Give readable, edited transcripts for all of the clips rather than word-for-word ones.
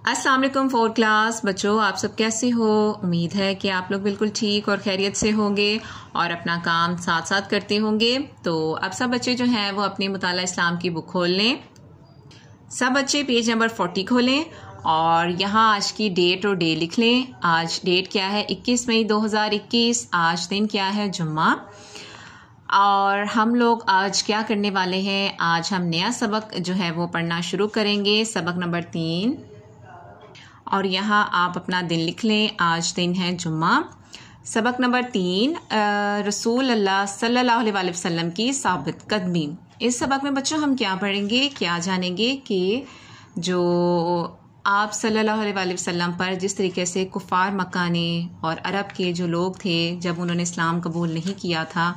अस्सलाम वालेकुम fourth class बच्चों, आप सब कैसे हो। उम्मीद है कि आप लोग बिल्कुल ठीक और खैरियत से होंगे और अपना काम साथ साथ करते होंगे। तो अब सब बच्चे जो हैं वो अपनी मुताला इस्लाम की बुक खोल लें। सब बच्चे पेज नंबर 40 खोलें और यहाँ आज की डेट और डे लिख लें। आज डेट क्या है? 21 मई 2021। आज दिन क्या है? जुम्मा। और हम लोग आज क्या करने वाले हैं? आज हम नया सबक जो है वो पढ़ना शुरू करेंगे, सबक नंबर 3। और यहाँ आप अपना दिन लिख लें। आज दिन है जुम्मा। सबक नंबर 3, रसूल अल्लाह सल्लल्लाहु अलैहि वसल्लम की साबित कदमी। इस सबक में बच्चों हम क्या पढ़ेंगे, क्या जानेंगे कि जो आप सल्लल्लाहु अलैहि वसल्लम पर जिस तरीके से कुफ़ार मक्का ने और अरब के जो लोग थे, जब उन्होंने इस्लाम कबूल नहीं किया था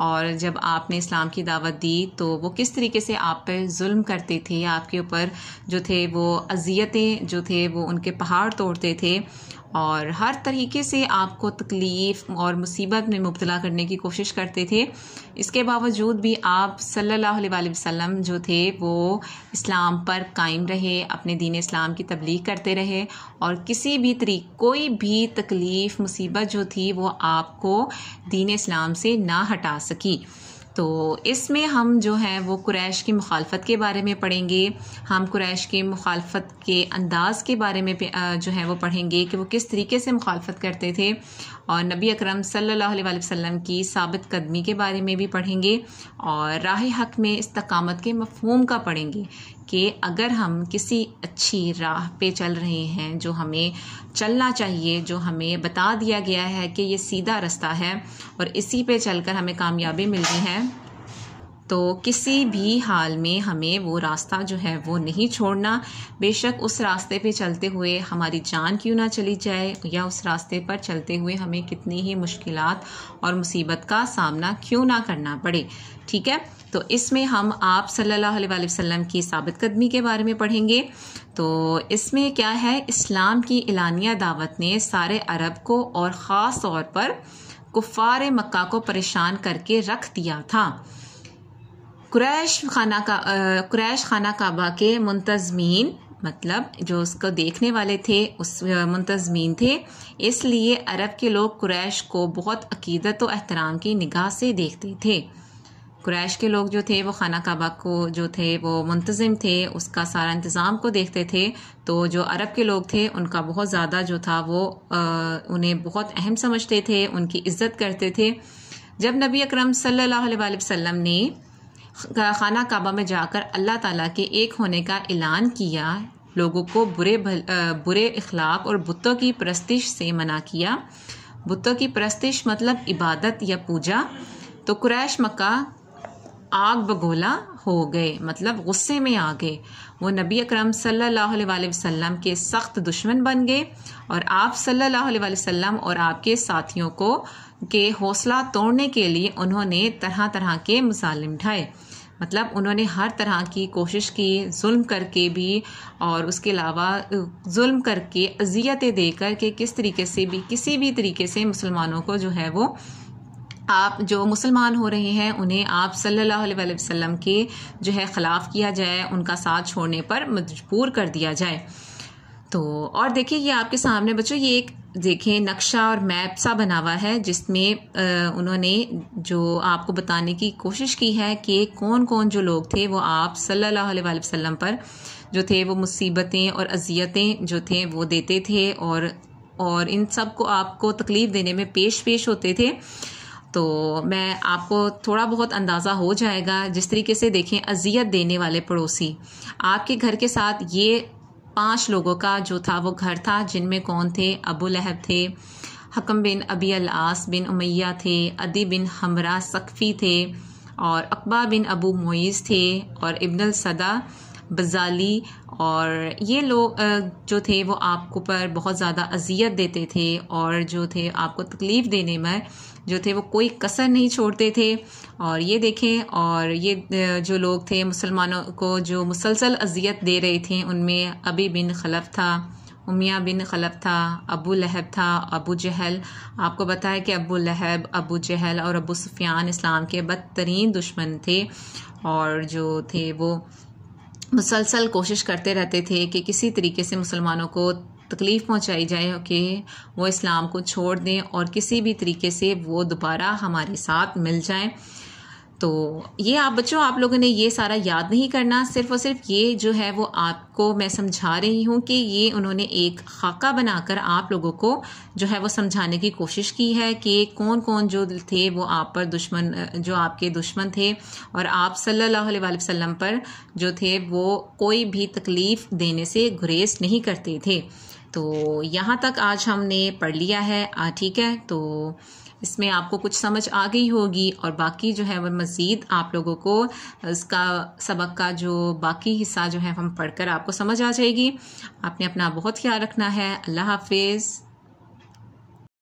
और जब आपने इस्लाम की दावत दी तो वो किस तरीके से आप पर जुल्म करते थे, आपके ऊपर जो थे वो अजियतें जो थे वो उनके पहाड़ तोड़ते थे और हर तरीके से आपको तकलीफ़ और मुसीबत में मुब्तला करने की कोशिश करते थे। इसके बावजूद भी आप सल्लल्लाहु अलैहि वसल्लम जो थे वो इस्लाम पर कायम रहे, अपने दीन इस्लाम की तबलीग करते रहे और किसी भी कोई भी तकलीफ़ मुसीबत जो थी वो आपको दीन इस्लाम से ना हटा सकी। तो इसमें हम जो है वो कुरैश की मुखालफत के बारे में पढ़ेंगे। हम कुरैश की मुखालफत के अंदाज़ के बारे में जो है वो पढ़ेंगे कि वो किस तरीके से मुखालफत करते थे और नबी अकरम सल्लल्लाहु अलैहि वसल्लम की साबित कदमी के बारे में भी पढ़ेंगे और राह हक में इस्तकामत के मफ़हूम का पढ़ेंगे कि अगर हम किसी अच्छी राह पे चल रहे हैं, जो हमें चलना चाहिए, जो हमें बता दिया गया है कि ये सीधा रास्ता है और इसी पे चलकर हमें कामयाबी मिलनी है, तो किसी भी हाल में हमें वो रास्ता जो है वो नहीं छोड़ना। बेशक उस रास्ते पे चलते हुए हमारी जान क्यों ना चली जाए या उस रास्ते पर चलते हुए हमें कितनी ही मुश्किलात और मुसीबत का सामना क्यों ना करना पड़े। ठीक है, तो इसमें हम आप सल्लल्लाहु अलैहि वसल्लम की साबित कदमी के बारे में पढ़ेंगे। तो इसमें क्या है, इस्लाम की एलानिया दावत ने सारे अरब को और ख़ास तौर पर कुफ़ार मक्का को परेशान करके रख दिया था। कुरैश खाना काबा के मुंतज़मीन, मतलब जो उसको देखने वाले थे उस मुंतज़मीन थे, इसलिए अरब के लोग कुरैश को बहुत अकीदत और एहतराम की निगाह से देखते थे। कुरैश के लोग जो थे वो खाना काबा को जो थे वो मुंतज़िम थे, उसका सारा इंतज़ाम को देखते थे। तो जो अरब के लोग थे उनका बहुत ज़्यादा जो था वो उन्हें बहुत अहम समझते थे, उनकी इज़्ज़त करते थे। जब नबी अकरम सल्लल्लाहु अलैहि वसल्लम ने खाना काबा में जाकर अल्लाह ताला के एक होने का ऐलान किया, लोगों को बुरे इखलाक और बुतों की परस्तिश से मना किया। बुतों की परस्तिश मतलब इबादत या पूजा। तो कुरैश मक्का आग बगोला हो गए, मतलब गुस्से में आ गए। वो नबी अकरम सल्लल्लाहु अलैहि वसल्लम के सख्त दुश्मन बन गए और आप सल्लल्लाहु अलैहि वसल्लम और आपके साथियों को के हौसला तोड़ने के लिए उन्होंने तरह तरह के मुसालिम ढाए, मतलब उन्होंने हर तरह की कोशिश की, जुल्म करके भी और उसके अलावा जुल्म करके अजियतें देकर के किस तरीके से भी किसी भी तरीके से मुसलमानों को जो है वो आप जो मुसलमान हो रहे हैं उन्हें आप सल्लल्लाहु अलैहि वसल्लम के जो है ख़िलाफ़ किया जाए, उनका साथ छोड़ने पर मजबूर कर दिया जाए। तो और देखिए ये आपके सामने बच्चों ये एक देखें नक्शा और मैप सा बना हुआ है जिसमें उन्होंने जो आपको बताने की कोशिश की है कि कौन कौन जो लोग थे वो आप सल्लल्लाहु अलैहि वसल्लम पर जो थे वो मुसीबतें और अजियतें जो थे वो देते थे और इन सब को आपको तकलीफ़ देने में पेश होते थे। तो मैं आपको थोड़ा बहुत अंदाज़ा हो जाएगा जिस तरीके से देखें अजियत देने वाले पड़ोसी। आपके घर के साथ ये 5 लोगों का जो था वो घर था, जिनमें कौन थे? अबू लहब थे, हकम बिन अबी अल आस बिन उमैया थे, अदी बिन हमरा सकफ़ी थे और अकबा बिन अबू मुइज़ थे और इब्न सदा बजाली। और ये लोग जो थे वो आपको पर बहुत ज़्यादा अजियत देते थे और जो थे आपको तकलीफ़ देने में जो थे वो कोई कसर नहीं छोड़ते थे। और ये देखें, और ये जो लोग थे मुसलमानों को जो मुसलसल अजियत दे रहे थे उनमें अबी बिन खलफ था, उमिया बिन खलफ था, अबू लहब था, अबू जहल। आपको बताया कि अबू लहब, अबू जहल और अबू सुफियान इस्लाम के बदतरीन दुश्मन थे और जो थे वो मुसलसल कोशिश करते रहते थे कि किसी तरीके से मुसलमानों को तकलीफ़ पहुंचाई जाए कि वो इस्लाम को छोड़ दें और किसी भी तरीके से वो दोबारा हमारे साथ मिल जाएं। तो ये आप बच्चों, आप लोगों ने ये सारा याद नहीं करना, सिर्फ और सिर्फ ये जो है वो आपको मैं समझा रही हूँ कि ये उन्होंने एक खाका बनाकर आप लोगों को जो है वो समझाने की कोशिश की है कि कौन कौन जो थे वो आप पर दुश्मन, जो आपके दुश्मन थे और आप सल्लल्लाहु अलैहि वसल्लम पर जो थे वो कोई भी तकलीफ़ देने से गुरेज नहीं करते थे। तो यहाँ तक आज हमने पढ़ लिया है। ठीक है, तो इसमें आपको कुछ समझ आ गई होगी और बाकी जो है वो मज़ीद आप लोगों को इसका सबक का जो बाकी हिस्सा जो है हम पढ़कर आपको समझ आ जाएगी। आपने अपना बहुत ख्याल रखना है। अल्लाह हाफिज़।